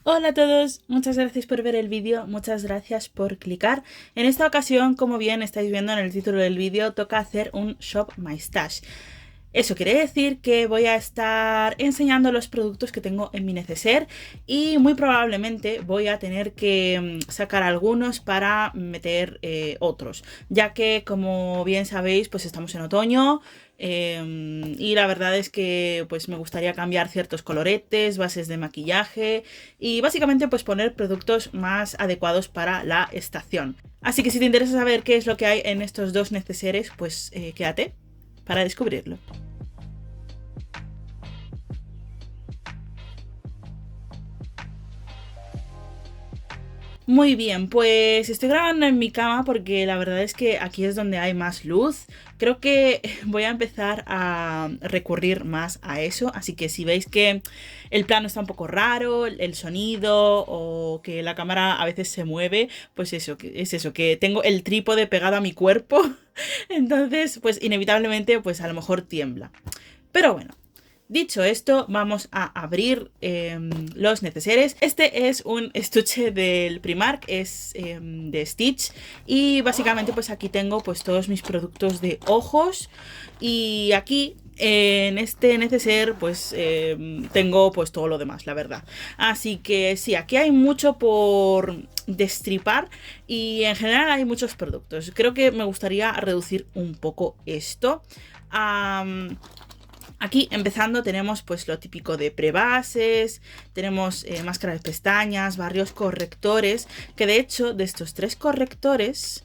Hola a todos, muchas gracias por ver el vídeo, muchas gracias por clicar. En esta ocasión, como bien estáis viendo en el título del vídeo, toca hacer un Shop My Stash. Eso quiere decir que voy a estar enseñando los productos que tengo en mi neceser y muy probablemente voy a tener que sacar algunos para meter otros, ya que como bien sabéis pues estamos en otoño. Y la verdad es que pues me gustaría cambiar ciertos coloretes, bases de maquillaje y básicamente pues poner productos más adecuados para la estación. Así que si te interesa saber qué es lo que hay en estos dos neceseres, pues quédate para descubrirlo. Muy bien, pues estoy grabando en mi cama porque la verdad es que aquí es donde hay más luz. Creo que voy a empezar a recurrir más a eso, así que si veis que el plano está un poco raro, el sonido o que la cámara a veces se mueve, pues eso, es eso, que tengo el trípode pegado a mi cuerpo, entonces pues inevitablemente pues a lo mejor tiembla. Pero bueno. Dicho esto, vamos a abrir los neceseres. Este es un estuche del Primark, es de Stitch. Y básicamente pues aquí tengo pues todos mis productos de ojos. Y aquí en este neceser pues tengo pues todo lo demás, la verdad. Así que sí, aquí hay mucho por destripar y en general hay muchos productos. Creo que me gustaría reducir un poco esto. Aquí empezando tenemos pues lo típico de prebases, tenemos máscara de pestañas, varios correctores, que de hecho de estos tres correctores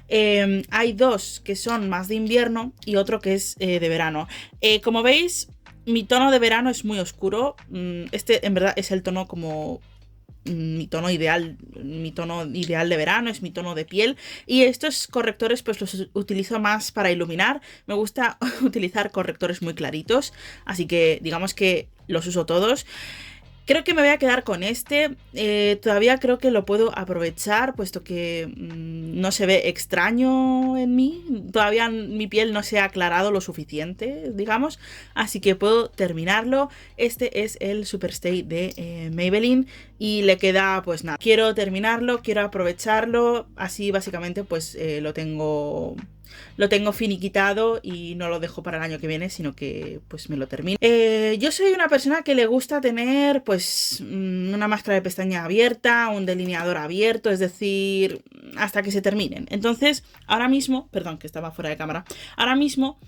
hay dos que son más de invierno y otro que es de verano. Como veis, mi tono de verano es muy oscuro, este en verdad es el tono como mi tono ideal de verano, es mi tono de piel y estos correctores pues los utilizo más para iluminar. Me gusta utilizar correctores muy claritos, así que digamos que los uso todos. Creo que me voy a quedar con este. Todavía creo que lo puedo aprovechar, puesto que no se ve extraño en mí. Todavía mi piel no se ha aclarado lo suficiente, digamos. Así que puedo terminarlo. Este es el Superstay de Maybelline. Y le queda, pues nada. Quiero terminarlo, quiero aprovecharlo. Así básicamente, pues lo tengo finiquitado y no lo dejo para el año que viene, sino que pues me lo termino. Yo soy una persona que le gusta tener pues una máscara de pestaña abierta, un delineador abierto, es decir, hasta que se terminen. Entonces, ahora mismo, perdón, que estaba fuera de cámara, ahora mismo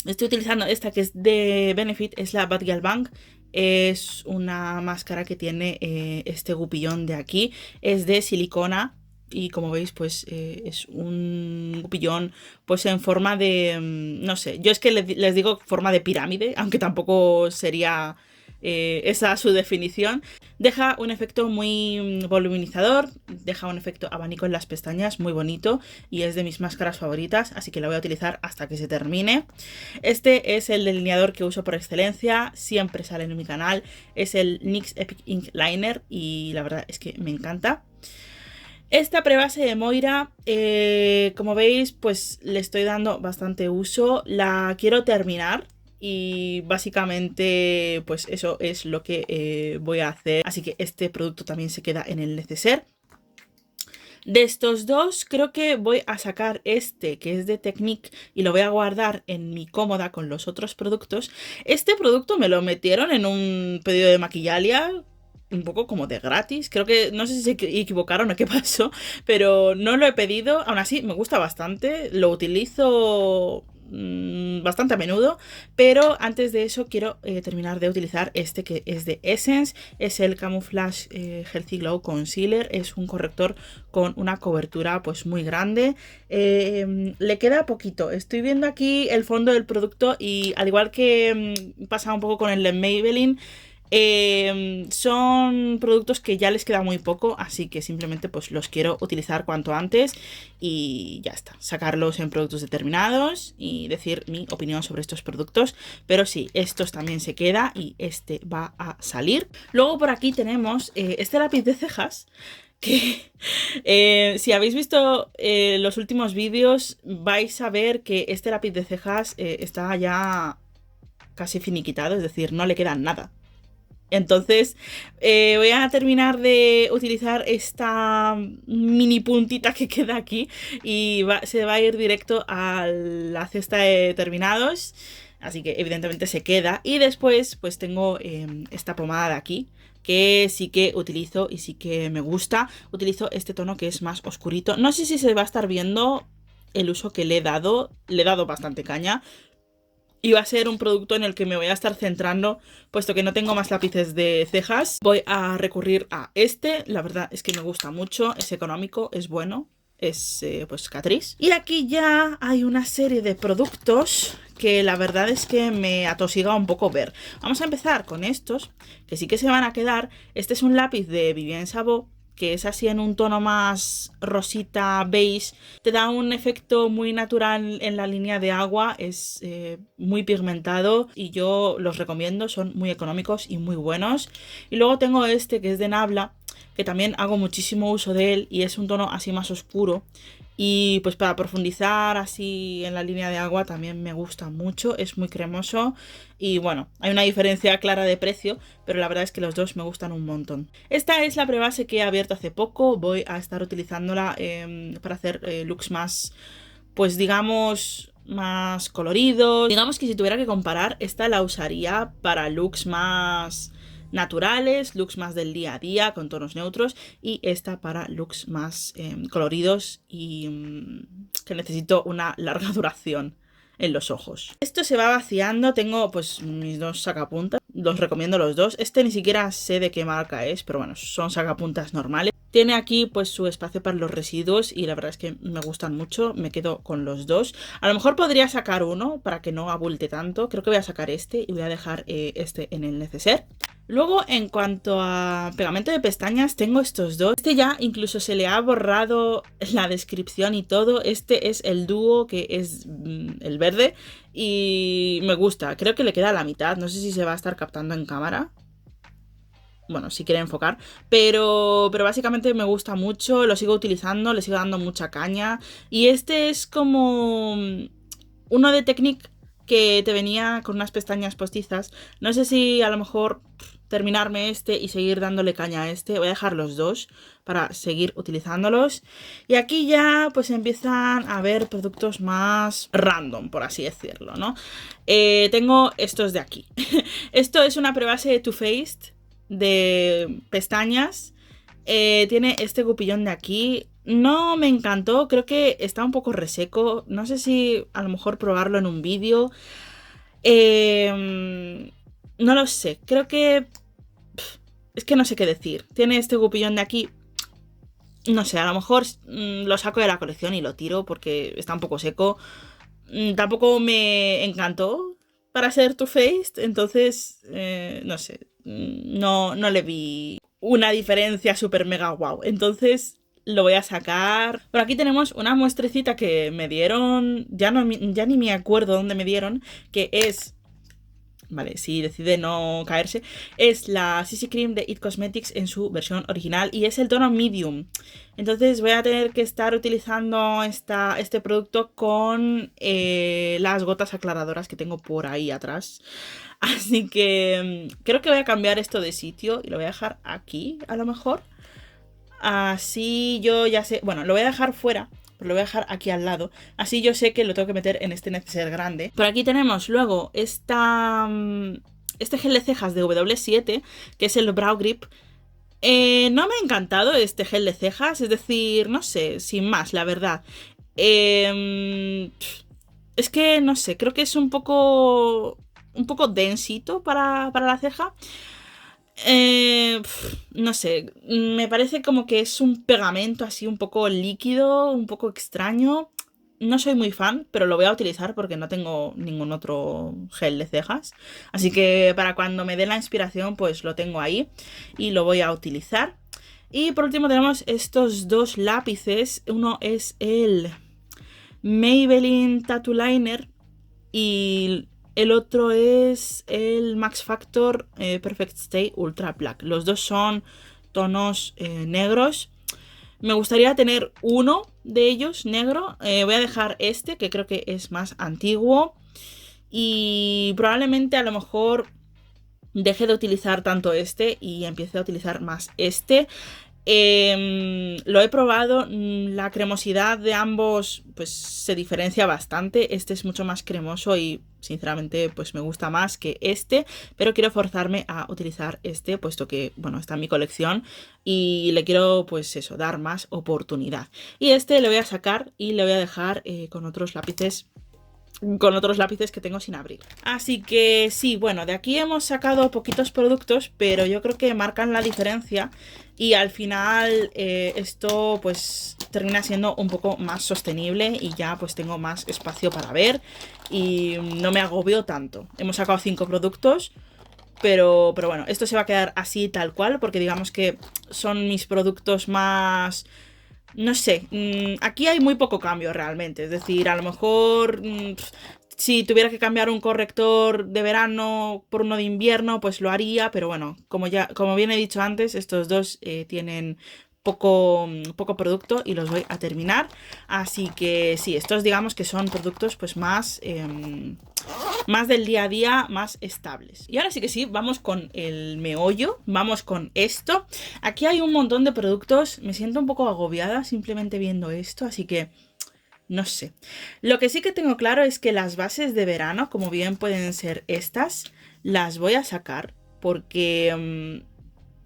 estoy utilizando esta que es de Benefit, es la Bad Gyal Bang. Es una máscara que tiene este gupillón de aquí, es de silicona. Y como veis, pues es un gupillón pues en forma de, no sé, yo es que les digo forma de pirámide, aunque tampoco sería esa su definición. Deja un efecto muy voluminizador, deja un efecto abanico en las pestañas, muy bonito y es de mis máscaras favoritas, así que la voy a utilizar hasta que se termine. Este es el delineador que uso por excelencia, siempre sale en mi canal, es el NYX Epic Ink Liner y la verdad es que me encanta. Esta prebase de Moira, como veis, pues le estoy dando bastante uso. La quiero terminar y básicamente pues eso es lo que voy a hacer. Así que este producto también se queda en el neceser. De estos dos, creo que voy a sacar este, que es de Technique, y lo voy a guardar en mi cómoda con los otros productos. Este producto me lo metieron en un pedido de Maquillalia, un poco como de gratis. Creo que, no sé si se equivocaron o qué pasó, pero no lo he pedido. Aún así, me gusta bastante. Lo utilizo bastante a menudo, pero antes de eso quiero terminar de utilizar este que es de Essence, es el Camouflage Healthy Glow Concealer, es un corrector con una cobertura pues muy grande. Le queda poquito, estoy viendo aquí el fondo del producto y al igual que pasa un poco con el de Maybelline, son productos que ya les queda muy poco, así que simplemente pues los quiero utilizar cuanto antes y ya está, sacarlos en productos determinados y decir mi opinión sobre estos productos. Pero sí, estos también se queda y este va a salir. Luego por aquí tenemos este lápiz de cejas que si habéis visto los últimos vídeos vais a ver que este lápiz de cejas está ya casi finiquitado, es decir, no le queda nada. Entonces voy a terminar de utilizar esta mini puntita que queda aquí y se va a ir directo a la cesta de terminados. Así que evidentemente se queda. Y después pues tengo esta pomada de aquí, que sí que utilizo y sí que me gusta. Utilizo este tono que es más oscurito. No sé si se va a estar viendo el uso que le he dado. Le he dado bastante caña. Y va a ser un producto en el que me voy a estar centrando, puesto que no tengo más lápices de cejas. Voy a recurrir a este. La verdad es que me gusta mucho. Es económico, es bueno. Es pues Catrice. Y aquí ya hay una serie de productos que la verdad es que me atosiga un poco ver. Vamos a empezar con estos, que sí que se van a quedar. Este es un lápiz de Vivienne Savot, que es así en un tono más rosita beige. Te da un efecto muy natural en la línea de agua, es muy pigmentado y yo los recomiendo, son muy económicos y muy buenos. Y luego tengo este que es de Nabla, que también hago muchísimo uso de él y es un tono así más oscuro. Y pues para profundizar así en la línea de agua también me gusta mucho, es muy cremoso y bueno, hay una diferencia clara de precio, pero la verdad es que los dos me gustan un montón. Esta es la prebase que he abierto hace poco, voy a estar utilizándola para hacer looks más, pues digamos, más coloridos. Digamos que si tuviera que comparar, esta la usaría para looks más naturales, looks más del día a día con tonos neutros, y esta para looks más coloridos y que necesito una larga duración en los ojos. Esto se va vaciando, tengo pues mis dos sacapuntas, los recomiendo los dos. Este ni siquiera sé de qué marca es, pero bueno, son sacapuntas normales. Tiene aquí pues su espacio para los residuos y la verdad es que me gustan mucho, me quedo con los dos. A lo mejor podría sacar uno para que no abulte tanto, creo que voy a sacar este y voy a dejar este en el neceser. Luego, en cuanto a pegamento de pestañas, tengo estos dos. Este ya incluso se le ha borrado la descripción y todo. Este es el dúo, que es el verde, y me gusta. Creo que le queda a la mitad. No sé si se va a estar captando en cámara. Bueno, si quiere enfocar. Pero básicamente me gusta mucho. Lo sigo utilizando, le sigo dando mucha caña. Y este es como uno de Technique que te venía con unas pestañas postizas. No sé si a lo mejor terminarme este y seguir dándole caña a este. Voy a dejar los dos para seguir utilizándolos. Y aquí ya pues empiezan a haber productos más random, por así decirlo, ¿no? Tengo estos de aquí. Esto es una prebase de Too Faced de pestañas. Tiene este gupillón de aquí. No me encantó, creo que está un poco reseco. No sé si a lo mejor probarlo en un vídeo. No lo sé, creo que... Es que no sé qué decir. Tiene este gupillón de aquí. No sé, a lo mejor lo saco de la colección y lo tiro porque está un poco seco. Tampoco me encantó para ser Too Faced. Entonces, no sé. No le vi una diferencia súper mega wow. Entonces lo voy a sacar. Por aquí tenemos una muestrecita que me dieron. Ya ni me acuerdo dónde me dieron. Que es... Vale, si decide no caerse. Es la CC Cream de It Cosmetics en su versión original. Y es el tono medium. Entonces voy a tener que estar utilizando este producto con las gotas aclaradoras que tengo por ahí atrás. Así que creo que voy a cambiar esto de sitio. Y lo voy a dejar aquí, a lo mejor. Así yo ya sé... Bueno, lo voy a dejar fuera. Pero lo voy a dejar aquí al lado. Así yo sé que lo tengo que meter en este neceser grande. Por aquí tenemos luego este gel de cejas de W7, que es el Brow Grip. No me ha encantado este gel de cejas. Es decir, no sé, sin más, la verdad. Es que, no sé, creo que es un poco densito para la ceja. No sé, me parece como que es un pegamento así un poco líquido, un poco extraño. No soy muy fan, pero lo voy a utilizar porque no tengo ningún otro gel de cejas. Así que para cuando me dé la inspiración, pues lo tengo ahí y lo voy a utilizar. Y por último tenemos estos dos lápices. Uno es el Maybelline Tattoo Liner y el otro es el Max Factor Perfect Stay Ultra Black. Los dos son tonos negros. Me gustaría tener uno de ellos negro. Voy a dejar este, que creo que es más antiguo. Y probablemente a lo mejor deje de utilizar tanto este y empiece a utilizar más este. Lo he probado, la cremosidad de ambos pues se diferencia bastante. Este es mucho más cremoso y sinceramente pues me gusta más que este, pero quiero forzarme a utilizar este puesto que bueno, está en mi colección y le quiero pues eso, dar más oportunidad. Y este le voy a sacar y le voy a dejar con otros lápices que tengo sin abrir. Así que sí, bueno, de aquí hemos sacado poquitos productos, pero yo creo que marcan la diferencia y al final esto pues termina siendo un poco más sostenible y ya pues tengo más espacio para ver y no me agobio tanto. Hemos sacado 5 productos. Pero bueno, esto se va a quedar así tal cual porque digamos que son mis productos más... No sé, aquí hay muy poco cambio realmente. Es decir, a lo mejor si tuviera que cambiar un corrector de verano por uno de invierno, pues lo haría. Pero bueno, como bien he dicho antes, estos dos tienen poco producto y los voy a terminar. Así que sí, estos digamos que son productos pues más del día a día, más estables. Y ahora sí que sí, vamos con el meollo, vamos con esto. Aquí hay un montón de productos, me siento un poco agobiada simplemente viendo esto, así que no sé. Lo que sí que tengo claro es que las bases de verano, como bien pueden ser estas, las voy a sacar porque...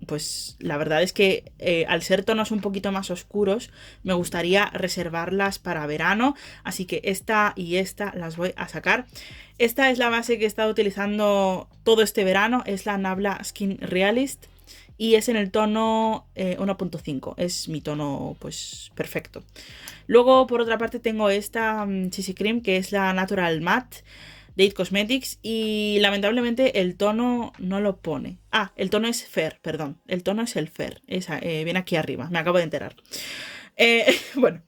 pues la verdad es que al ser tonos un poquito más oscuros me gustaría reservarlas para verano, así que esta y esta las voy a sacar. Esta es la base que he estado utilizando todo este verano, es la Nabla Skin Realist y es en el tono 1.5, es mi tono pues perfecto. Luego por otra parte tengo esta CC Cream que es la Natural Matte de It Cosmetics y lamentablemente el tono no lo pone. Ah, el tono es Fair, perdón. El tono es el Fair. Viene aquí arriba, me acabo de enterar. Bueno,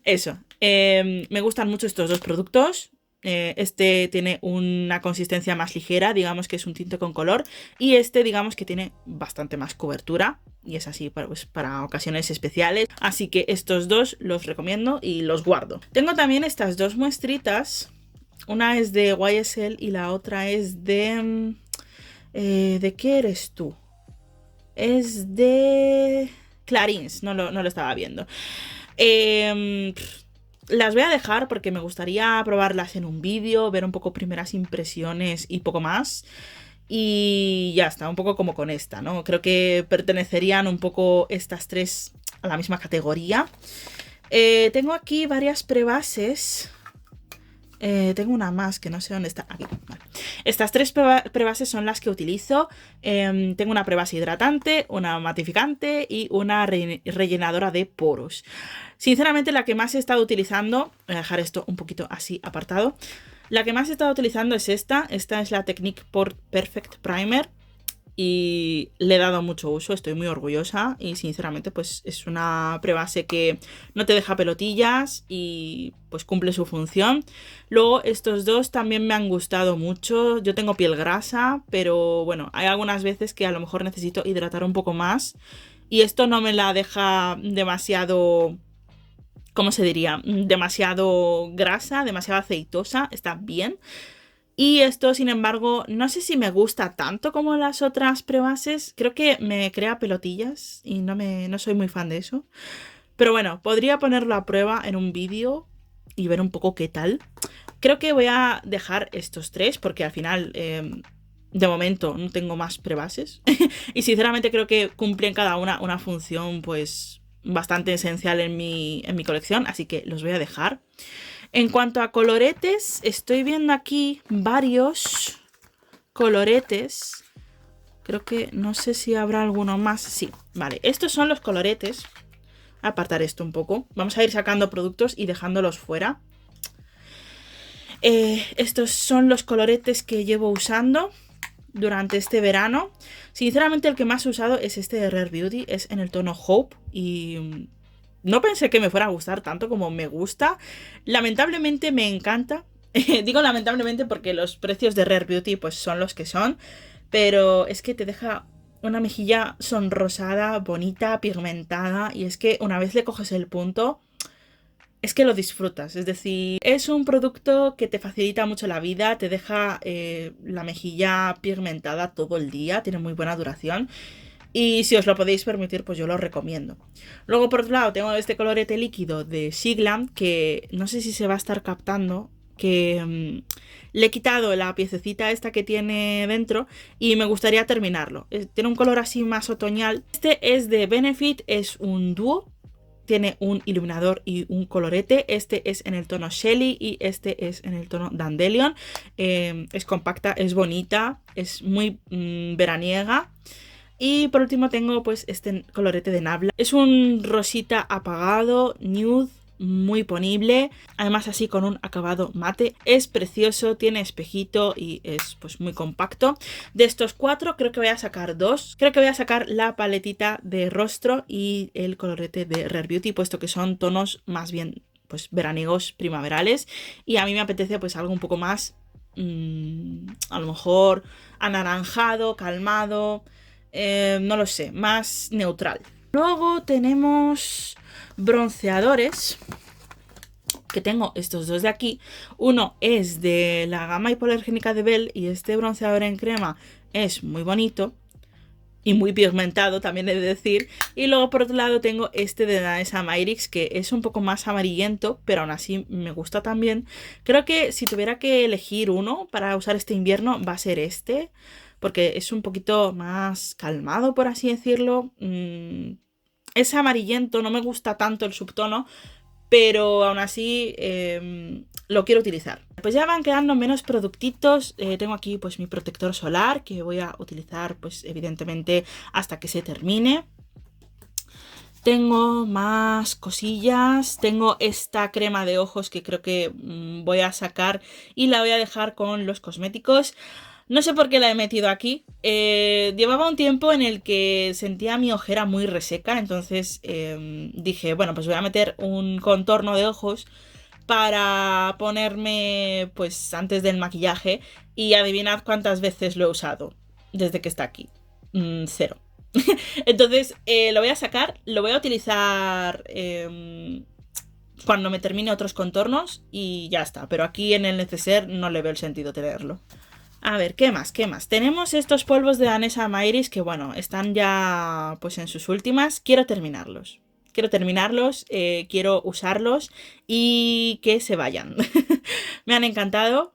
eso. Me gustan mucho estos dos productos. Este tiene una consistencia más ligera, digamos que es un tinte con color. Y este digamos que tiene bastante más cobertura. Y es así pues, para ocasiones especiales. Así que estos dos los recomiendo y los guardo. Tengo también estas dos muestritas. Una es de YSL y la otra es de... ¿de qué eres tú? Es de... Clarins, no lo estaba viendo. Las voy a dejar porque me gustaría probarlas en un vídeo, ver un poco primeras impresiones y poco más. Y ya está, un poco como con esta, ¿no? Creo que pertenecerían un poco estas tres a la misma categoría. Tengo aquí varias prebases. Tengo una más que no sé dónde está. Aquí. Vale. Estas tres prebases son las que utilizo. Tengo una prebase hidratante, una matificante y una rellenadora de poros. Sinceramente la que más he estado utilizando, voy a dejar esto un poquito así apartado. La que más he estado utilizando es esta. Esta es la Technique Pore Perfect Primer. Y le he dado mucho uso, estoy muy orgullosa y sinceramente pues es una prebase que no te deja pelotillas y pues cumple su función. Luego estos dos también me han gustado mucho, yo tengo piel grasa, pero bueno, hay algunas veces que a lo mejor necesito hidratar un poco más y esto no me la deja demasiado... ¿Cómo se diría? Demasiado grasa, demasiado aceitosa, está bien. Y esto, sin embargo, no sé si me gusta tanto como las otras prebases. Creo que me crea pelotillas y no soy muy fan de eso. Pero bueno, podría ponerlo a prueba en un vídeo y ver un poco qué tal. Creo que voy a dejar estos tres porque al final, de momento, no tengo más prebases. Y sinceramente creo que cumplen cada una función pues bastante esencial en mi colección. Así que los voy a dejar. En cuanto a coloretes, estoy viendo aquí varios coloretes. Creo que no sé si habrá alguno más. Sí, vale. Estos son los coloretes. Voy a apartar esto un poco. Vamos a ir sacando productos y dejándolos fuera. Estos son los coloretes que llevo usando durante este verano. Sinceramente el que más he usado es este de Rare Beauty. Es en el tono Hope y... no pensé que me fuera a gustar tanto como me gusta. Lamentablemente me encanta. Digo lamentablemente porque los precios de Rare Beauty pues son los que son. Pero es que te deja una mejilla sonrosada, bonita, pigmentada. Y es que una vez le coges el punto, es que lo disfrutas. Es decir, es un producto que te facilita mucho la vida, te deja la mejilla pigmentada todo el día, tiene muy buena duración. Y si os lo podéis permitir, pues yo lo recomiendo. Luego, por otro lado, tengo este colorete líquido de Siglam, que no sé si se va a estar captando, que le he quitado la piececita esta que tiene dentro y me gustaría terminarlo. Tiene un color así más otoñal. Este es de Benefit, es un dúo. Tiene un iluminador y un colorete. Este es en el tono Shelly y este es en el tono Dandelion. Es compacta, es bonita, es muy veraniega. Y por último tengo pues este colorete de Nabla. Es un rosita apagado, nude, muy ponible. Además así con un acabado mate. Es precioso, tiene espejito y es pues muy compacto. De estos 4 creo que voy a sacar 2. Creo que voy a sacar la paletita de rostro y el colorete de Rare Beauty, puesto que son tonos más bien pues veraniegos, primaverales. Y a mí me apetece pues algo un poco más, a lo mejor anaranjado, calmado. No lo sé, más neutral. Luego tenemos bronceadores, que tengo estos dos de aquí. Uno es de la gama hipoalergénica de Belle y este bronceador en crema es muy bonito y muy pigmentado, también he de decir. Y luego por otro lado tengo este de Danessa Myricks, que es un poco más amarillento, pero aún así me gusta también. Creo que si tuviera que elegir uno para usar este invierno va a ser este, porque es un poquito más calmado, por así decirlo. Es amarillento, no me gusta tanto el subtono, pero aún así lo quiero utilizar. Pues ya van quedando menos productitos. Tengo aquí pues mi protector solar, que voy a utilizar pues evidentemente hasta que se termine. Tengo más cosillas. Tengo esta crema de ojos que creo que voy a sacar y la voy a dejar con los cosméticos. No sé por qué la he metido aquí. Llevaba un tiempo en el que sentía mi ojera muy reseca, entonces dije, bueno, pues voy a meter un contorno de ojos para ponerme pues antes del maquillaje, y adivinad cuántas veces lo he usado desde que está aquí. 0. Entonces lo voy a sacar, lo voy a utilizar cuando me termine otros contornos y ya está. Pero aquí en el neceser no le veo el sentido tenerlo. A ver, ¿qué más? ¿Qué más? Tenemos estos polvos de Danessa Myricks que, bueno, están ya pues en sus últimas. Quiero terminarlos. Quiero usarlos y que se vayan. Me han encantado.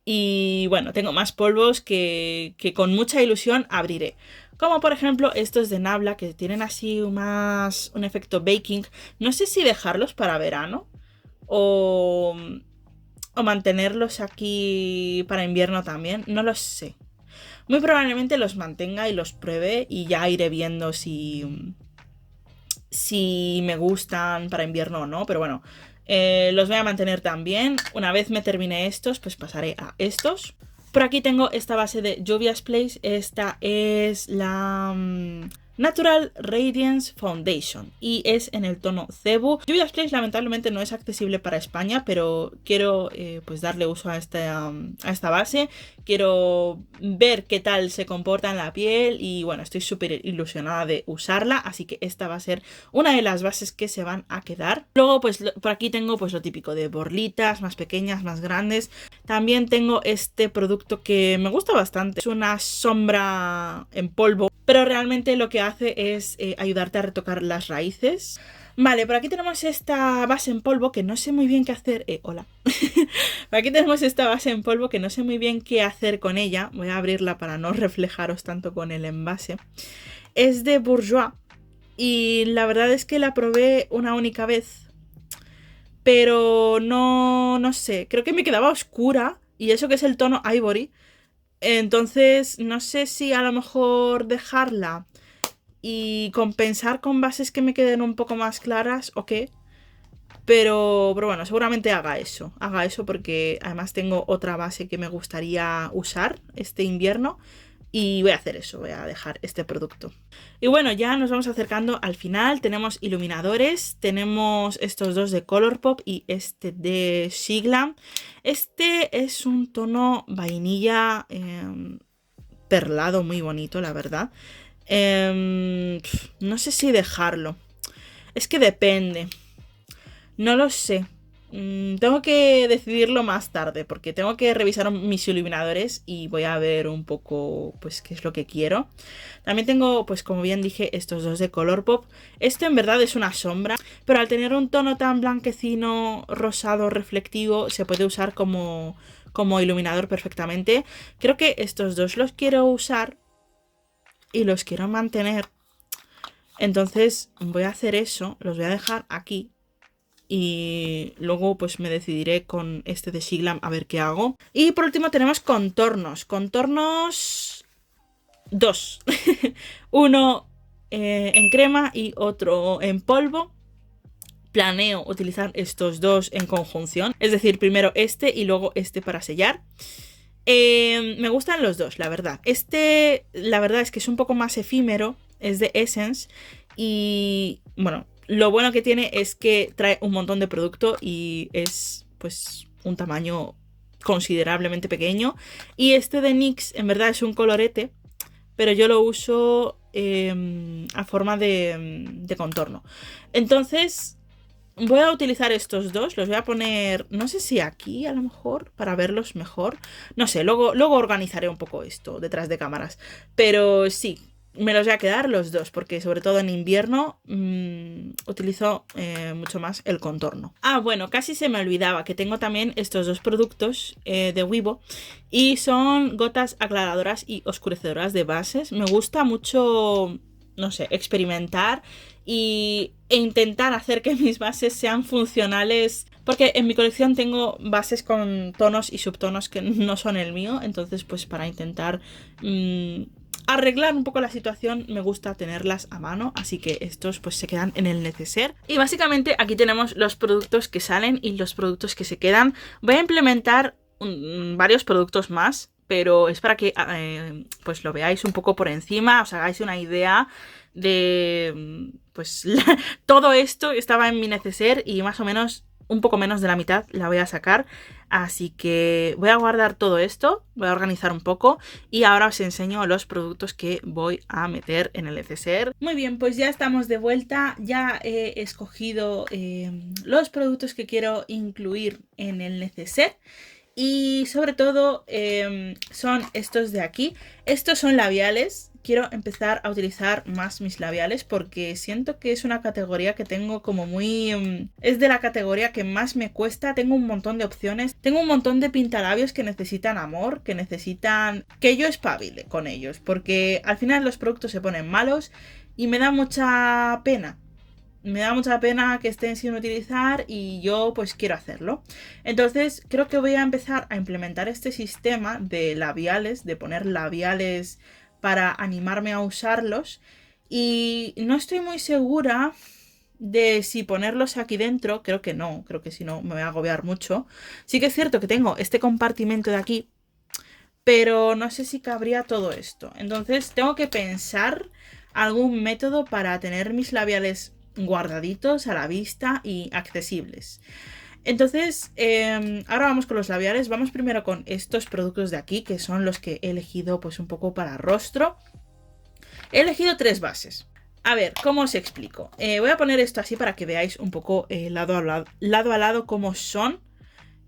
Y bueno, tengo más polvos que con mucha ilusión abriré. Como por ejemplo estos de Nabla, que tienen así más un efecto baking. No sé si dejarlos para verano o mantenerlos aquí para invierno también. No lo sé. Muy probablemente los mantenga y los pruebe y ya iré viendo si me gustan para invierno o no. Pero bueno, los voy a mantener también. Una vez me termine estos, pues pasaré a estos. Por aquí tengo esta base de Juvia's Place. Esta es la Natural Radiance Foundation y es en el tono Cebu. Juvia's Place lamentablemente no es accesible para España, pero quiero pues darle uso a esta base. Quiero ver qué tal se comporta en la piel y bueno, estoy súper ilusionada de usarla, así que esta va a ser una de las bases que se van a quedar. Luego pues por aquí tengo pues lo típico de borlitas, más pequeñas, más grandes. También tengo este producto que me gusta bastante, es una sombra en polvo, pero realmente lo que hace es ayudarte a retocar las raíces. Vale, por aquí tenemos esta base en polvo que no sé muy bien qué hacer. Hola. Por aquí tenemos esta base en polvo que no sé muy bien qué hacer con ella. Voy a abrirla para no reflejaros tanto con el envase. Es de Bourjois y la verdad es que la probé una única vez, pero no sé, creo que me quedaba oscura y eso que es el tono Ivory. Entonces no sé si a lo mejor dejarla y compensar con bases que me queden un poco más claras o qué. Pero bueno, seguramente haga eso porque además tengo otra base que me gustaría usar este invierno. Y voy a hacer eso, voy a dejar este producto. Y bueno, ya nos vamos acercando al final. Tenemos iluminadores, tenemos estos dos de Colourpop y este de Siglam. Este es un tono vainilla perlado, muy bonito, la verdad. No sé si dejarlo. Es que depende. No lo sé. Tengo que decidirlo más tarde porque tengo que revisar mis iluminadores y voy a ver un poco pues qué es lo que quiero. También tengo, pues como bien dije, estos dos de Colourpop. Este en verdad es una sombra, pero al tener un tono tan blanquecino, rosado, reflectivo, se puede usar como iluminador perfectamente. Creo que estos dos los quiero usar y los quiero mantener. Entonces voy a hacer eso, los voy a dejar aquí. Y luego pues me decidiré con este de Siglam a ver qué hago. Y por último tenemos contornos. Contornos... dos. Uno en crema y otro en polvo. Planeo utilizar estos dos en conjunción. Es decir, primero este y luego este para sellar. Me gustan los dos, la verdad. Este, la verdad es que es un poco más efímero. Es de Essence. Y bueno, lo bueno que tiene es que trae un montón de producto y es pues un tamaño considerablemente pequeño. Y este de NYX en verdad es un colorete, pero yo lo uso a forma de contorno. Entonces voy a utilizar estos dos, los voy a poner, no sé si aquí a lo mejor, para verlos mejor. No sé, luego organizaré un poco esto detrás de cámaras. Pero sí, me los voy a quedar los dos, porque sobre todo en invierno utilizo mucho más el contorno. Ah, bueno, casi se me olvidaba que tengo también estos dos productos de Wibo. Y son gotas aclaradoras y oscurecedoras de bases. Me gusta mucho, no sé, experimentar e intentar hacer que mis bases sean funcionales, porque en mi colección tengo bases con tonos y subtonos que no son el mío, entonces pues para intentar arreglar un poco la situación me gusta tenerlas a mano, así que estos pues se quedan en el neceser. Y básicamente aquí tenemos los productos que salen y los productos que se quedan. Voy a implementar varios productos más, pero es para que pues lo veáis un poco por encima, os hagáis una idea de pues todo esto estaba en mi neceser y más o menos un poco menos de la mitad la voy a sacar, así que voy a guardar todo esto, voy a organizar un poco y ahora os enseño los productos que voy a meter en el neceser. Muy bien, pues ya estamos de vuelta, ya he escogido los productos que quiero incluir en el neceser. Y sobre todo son estos de aquí. Estos son labiales. Quiero empezar a utilizar más mis labiales porque siento que es una categoría que tengo como muy... es de la categoría que más me cuesta. Tengo un montón de opciones. Tengo un montón de pintalabios que necesitan amor, que necesitan que yo espabile con ellos. Porque al final los productos se ponen malos y me da mucha pena. Me da mucha pena que estén sin utilizar y yo pues quiero hacerlo. Entonces creo que voy a empezar a implementar este sistema de labiales, de poner labiales para animarme a usarlos. Y no estoy muy segura de si ponerlos aquí dentro. Creo que no, creo que si no me voy a agobiar mucho. Sí que es cierto que tengo este compartimento de aquí, pero no sé si cabría todo esto. Entonces tengo que pensar algún método para tener mis labiales guardaditos a la vista y accesibles. Entonces, ahora vamos con los labiales. Vamos primero con estos productos de aquí, que son los que he elegido pues un poco para rostro. He elegido 3 bases. A ver, ¿cómo os explico? Voy a poner esto así para que veáis un poco lado a lado cómo son.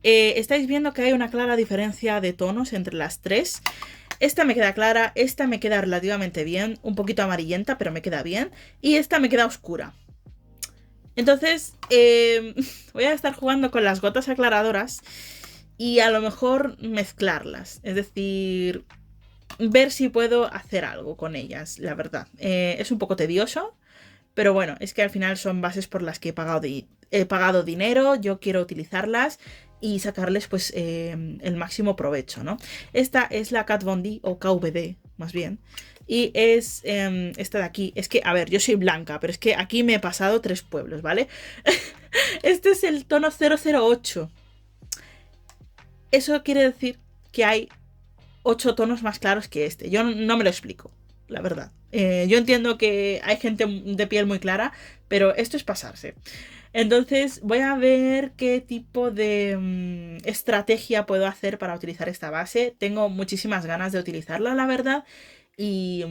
Estáis viendo que hay una clara diferencia de tonos entre las 3. Esta me queda clara, esta me queda relativamente bien, un poquito amarillenta, pero me queda bien. Y esta me queda oscura. Entonces, voy a estar jugando con las gotas aclaradoras y a lo mejor mezclarlas. Es decir, ver si puedo hacer algo con ellas, la verdad. Es un poco tedioso, pero bueno, es que al final son bases por las que he pagado dinero, yo quiero utilizarlas y sacarles pues el máximo provecho, ¿no? Esta es la Kat Von D o KVD, más bien. Y es esta de aquí. Es que, a ver, yo soy blanca, pero es que aquí me he pasado 3 pueblos, ¿vale? Este es el tono 008. Eso quiere decir que hay 8 tonos más claros que este. Yo no me lo explico, la verdad. Yo entiendo que hay gente de piel muy clara, pero esto es pasarse. Entonces voy a ver qué tipo de estrategia puedo hacer para utilizar esta base. Tengo muchísimas ganas de utilizarla, la verdad. Y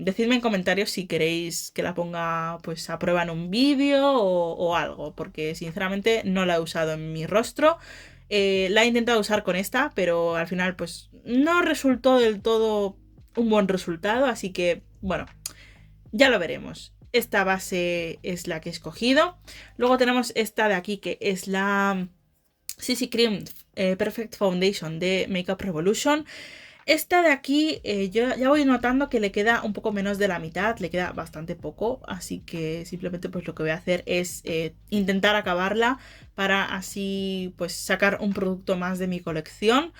decidme en comentarios si queréis que la ponga pues a prueba en un vídeo o algo, porque sinceramente no la he usado en mi rostro. La he intentado usar con esta, pero al final pues no resultó del todo un buen resultado, así que bueno, ya lo veremos. Esta base es la que he escogido. Luego tenemos esta de aquí, que es la CC Cream Perfect Foundation de Makeup Revolution. Esta de aquí yo ya voy notando que le queda un poco menos de la mitad, le queda bastante poco, así que simplemente pues lo que voy a hacer es intentar acabarla para así pues sacar un producto más de mi colección.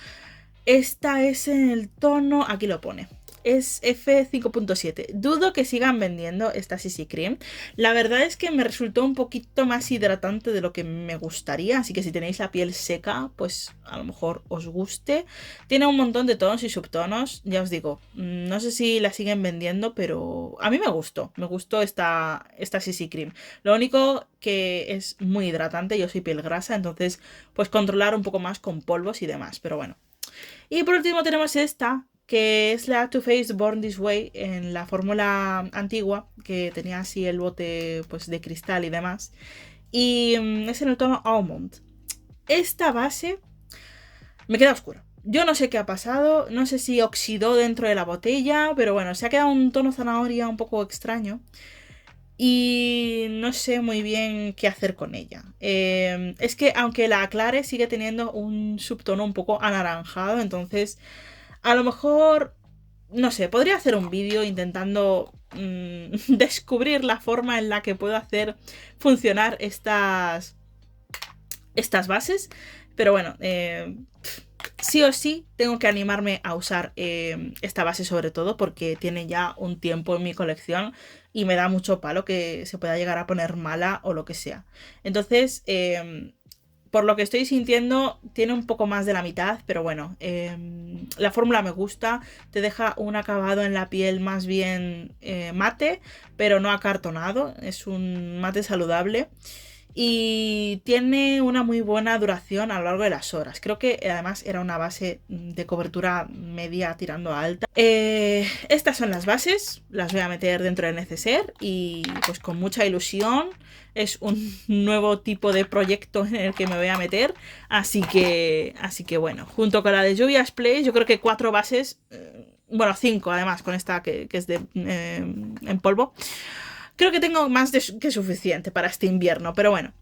Esta es en el tono, aquí lo pone, es F5.7. Dudo que sigan vendiendo esta CC Cream. La verdad es que me resultó un poquito más hidratante de lo que me gustaría, así que si tenéis la piel seca, pues a lo mejor os guste. Tiene un montón de tonos y subtonos, ya os digo, no sé si la siguen vendiendo, pero a mí me gustó esta CC Cream. Lo único que es muy hidratante, yo soy piel grasa, entonces pues controlar un poco más con polvos y demás, pero bueno. Y por último tenemos esta, que es la Too Faced Born This Way en la fórmula antigua, que tenía así el bote pues de cristal y demás. Y es en el tono Almond. Esta base me queda oscura. Yo no sé qué ha pasado, no sé si oxidó dentro de la botella, pero bueno, se ha quedado un tono zanahoria un poco extraño. Y no sé muy bien qué hacer con ella. Es que aunque la aclare, sigue teniendo un subtono un poco anaranjado. Entonces, a lo mejor, no sé, podría hacer un vídeo intentando descubrir la forma en la que puedo hacer funcionar estas bases. Pero bueno, sí o sí tengo que animarme a usar esta base sobre todo porque tiene ya un tiempo en mi colección y me da mucho palo que se pueda llegar a poner mala o lo que sea. Entonces, por lo que estoy sintiendo, tiene un poco más de la mitad, pero bueno, la fórmula me gusta, te deja un acabado en la piel más bien mate, pero no acartonado, es un mate saludable. Y tiene una muy buena duración a lo largo de las horas. Creo que además era una base de cobertura media tirando a alta. Estas son las bases. Las voy a meter dentro del neceser. Y pues con mucha ilusión. Es un nuevo tipo de proyecto en el que me voy a meter. Así que bueno. Junto con la de Juvia's Place, yo creo que 4 bases. Bueno, 5 además, con esta que es de en polvo. Creo que tengo más que suficiente para este invierno, pero bueno.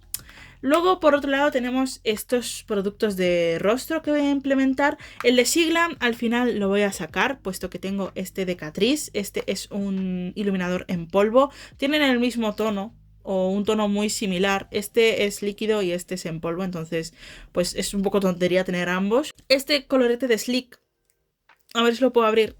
Luego, por otro lado, tenemos estos productos de rostro que voy a implementar. El de Siglam al final lo voy a sacar, puesto que tengo este de Catrice. Este es un iluminador en polvo. Tienen el mismo tono, o un tono muy similar. Este es líquido y este es en polvo, entonces pues es un poco tontería tener ambos. Este colorete de Sleek, a ver si lo puedo abrir.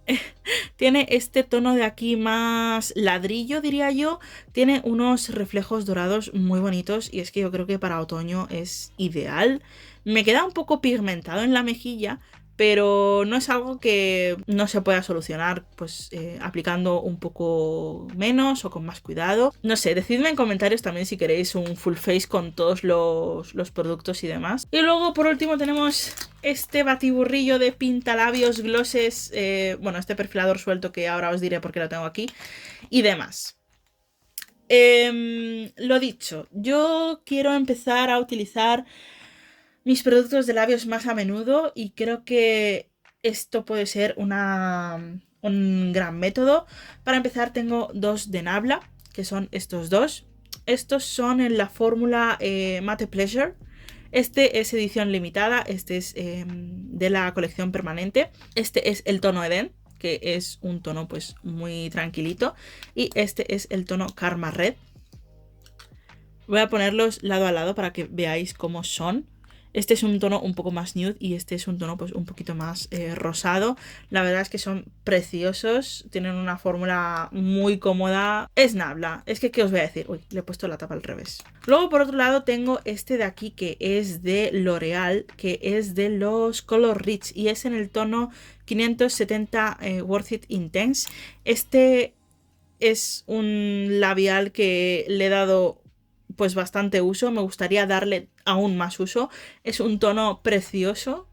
Tiene este tono de aquí más ladrillo, diría yo. Tiene unos reflejos dorados muy bonitos y es que yo creo que para otoño es ideal. Me queda un poco pigmentado en la mejilla, pero no es algo que no se pueda solucionar pues aplicando un poco menos o con más cuidado. No sé, decidme en comentarios también si queréis un full face con todos los productos y demás. Y luego por último tenemos este batiburrillo de pintalabios, glosses, bueno, este perfilador suelto que ahora os diré por qué lo tengo aquí y demás. Lo dicho, yo quiero empezar a utilizar mis productos de labios más a menudo y creo que esto puede ser un gran método. Para empezar tengo 2 de Nabla, que son estos dos. Estos son en la fórmula Matte Pleasure. Este es edición limitada, este es de la colección permanente. Este es el tono Eden, que es un tono pues muy tranquilito. Y este es el tono Karma Red. Voy a ponerlos lado a lado para que veáis cómo son. Este es un tono un poco más nude y este es un tono pues un poquito más rosado. La verdad es que son preciosos, tienen una fórmula muy cómoda. Es Nabla, es que ¿qué os voy a decir? Uy, le he puesto la tapa al revés. Luego por otro lado tengo este de aquí que es de L'Oreal, que es de los Color Rich y es en el tono 570 Worth It Intense. Este es un labial que le he dado pues bastante uso, me gustaría darle aún más uso. Es un tono precioso,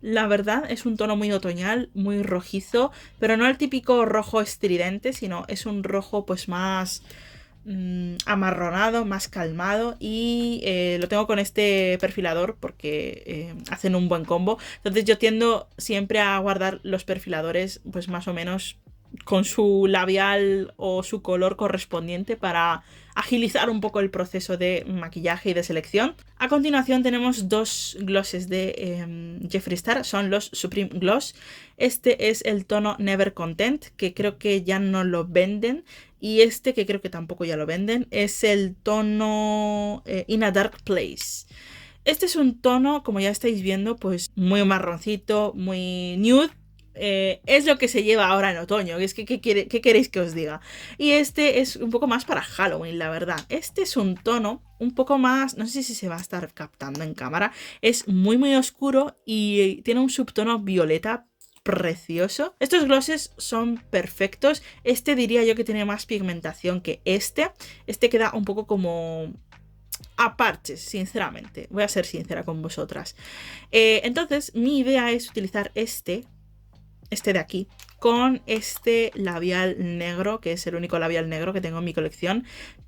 La verdad es un tono muy otoñal, muy rojizo, pero no el típico rojo estridente, sino es un rojo pues más amarronado, más calmado, y lo tengo con este perfilador porque hacen un buen combo. Entonces yo tiendo siempre a guardar los perfiladores pues más o menos con su labial o su color correspondiente para agilizar un poco el proceso de maquillaje y de selección. A continuación tenemos dos glosses de Jeffree Star, son los Supreme Gloss. Este es el tono Never Content, que creo que ya no lo venden, y este, que creo que tampoco ya lo venden, es el tono In a Dark Place. Este es un tono, como ya estáis viendo, pues muy marroncito, muy nude. Es lo que se lleva ahora en otoño. Es que, ¿qué queréis que os diga? Y este es un poco más para Halloween, la verdad. Este es un tono un poco más, no sé si se va a estar captando en cámara. Es muy muy oscuro y tiene un subtono violeta precioso. Estos glosses son perfectos. Este diría yo que tiene más pigmentación que este. Este queda un poco como a parches, sinceramente. Voy a ser sincera con vosotras. Entonces, mi idea es utilizar este de aquí, con este labial negro, que es el único labial negro que tengo en mi colección,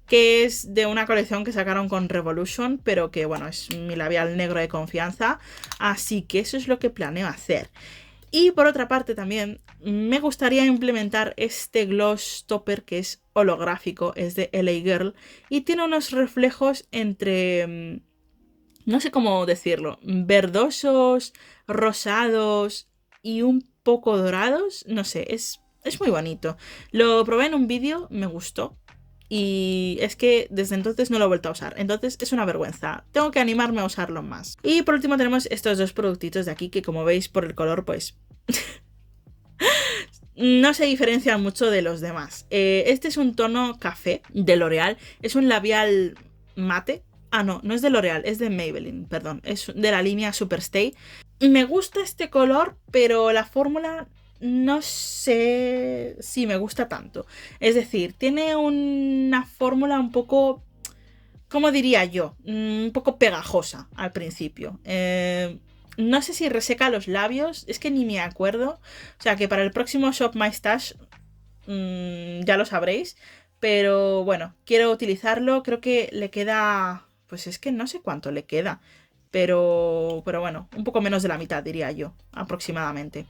que es de una colección que sacaron con Revolution, pero que bueno, es mi labial negro de confianza, así que eso es lo que planeo hacer. Y por otra parte también me gustaría implementar este gloss topper que es holográfico, es de LA Girl, y tiene unos reflejos entre, no sé cómo decirlo, verdosos, rosados y un poco dorados, no sé, es muy bonito. Lo probé en un vídeo, me gustó, y es que desde entonces no lo he vuelto a usar. Entonces es una vergüenza. Tengo que animarme a usarlo más. Y por último tenemos estos dos productitos de aquí que, como veis por el color, pues no se diferencian mucho de los demás. Este es un tono café de L'Oreal. Es un labial mate. Ah, no, no es de L'Oreal, es de Maybelline, perdón. Es de la línea Superstay. Me gusta este color, pero la fórmula no sé si me gusta tanto. Es decir, tiene una fórmula un poco, ¿cómo diría yo? Un poco pegajosa al principio. No sé si reseca los labios, es que ni me acuerdo. O sea que para el próximo Shop My Stash ya lo sabréis. Pero bueno, quiero utilizarlo. Creo que le queda... Pues es que no sé cuánto le queda. Pero bueno, un poco menos de la mitad, diría yo, aproximadamente.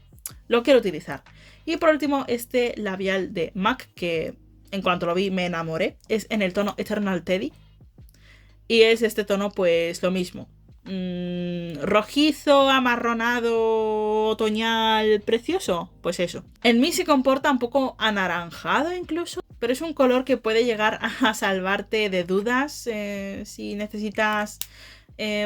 Lo quiero utilizar. Y por último, este labial de MAC, que en cuanto lo vi me enamoré. Es en el tono Eternal Teddy. Y es este tono, pues lo mismo. Rojizo, amarronado, otoñal, precioso. Pues eso. En mí se comporta un poco anaranjado incluso. Pero es un color que puede llegar a salvarte de dudas si necesitas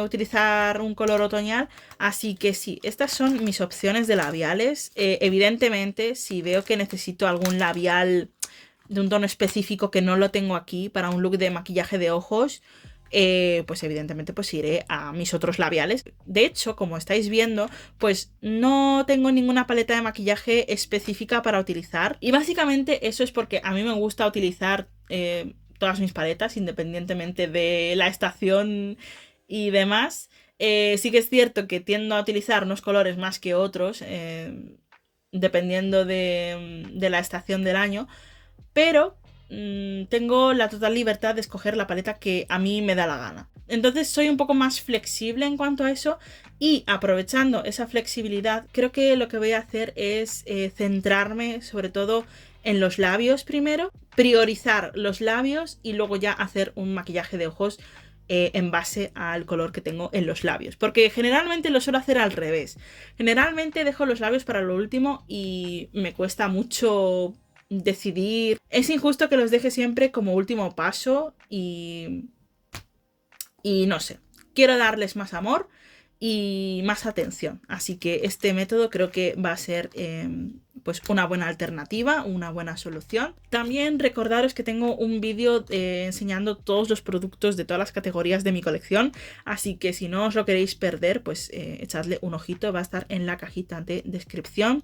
utilizar un color otoñal. Así que sí, estas son mis opciones de labiales. Evidentemente, si veo que necesito algún labial de un tono específico que no lo tengo aquí para un look de maquillaje de ojos, pues evidentemente pues iré a mis otros labiales. De hecho, como estáis viendo, pues no tengo ninguna paleta de maquillaje específica para utilizar. Y básicamente eso es porque a mí me gusta utilizar todas mis paletas, independientemente de la estación y demás. Sí que es cierto que tiendo a utilizar unos colores más que otros, dependiendo de la estación del año, pero tengo la total libertad de escoger la paleta que a mí me da la gana. Entonces soy un poco más flexible en cuanto a eso, y aprovechando esa flexibilidad, creo que lo que voy a hacer es centrarme sobre todo en los labios primero, priorizar los labios y luego ya hacer un maquillaje de ojos en base al color que tengo en los labios. Porque generalmente lo suelo hacer al revés. Generalmente dejo los labios para lo último y me cuesta mucho decidir. Es injusto que los deje siempre como último paso y no sé. Quiero darles más amor y más atención. Así que este método creo que va a ser pues una buena alternativa, una buena solución. También recordaros que tengo un vídeo enseñando todos los productos de todas las categorías de mi colección, así que si no os lo queréis perder, pues echadle un ojito, va a estar en la cajita de descripción.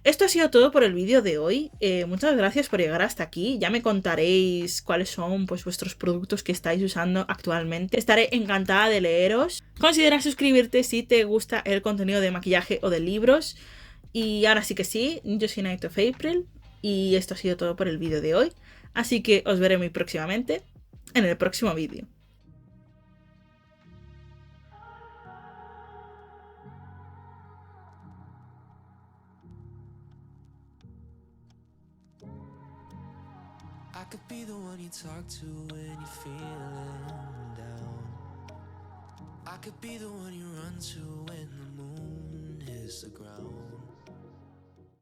Esto ha sido todo por el vídeo de hoy. Muchas gracias por llegar hasta aquí. Ya me contaréis cuáles son pues, vuestros productos que estáis usando actualmente. Estaré encantada de leeros. Considera suscribirte si te gusta el contenido de maquillaje o de libros. Y ahora sí que sí, yo soy Night of April y esto ha sido todo por el vídeo de hoy. Así que os veré muy próximamente en el próximo vídeo. I could be the one you talk to when you're feeling down. I could be the one you run to when the moon hits the ground.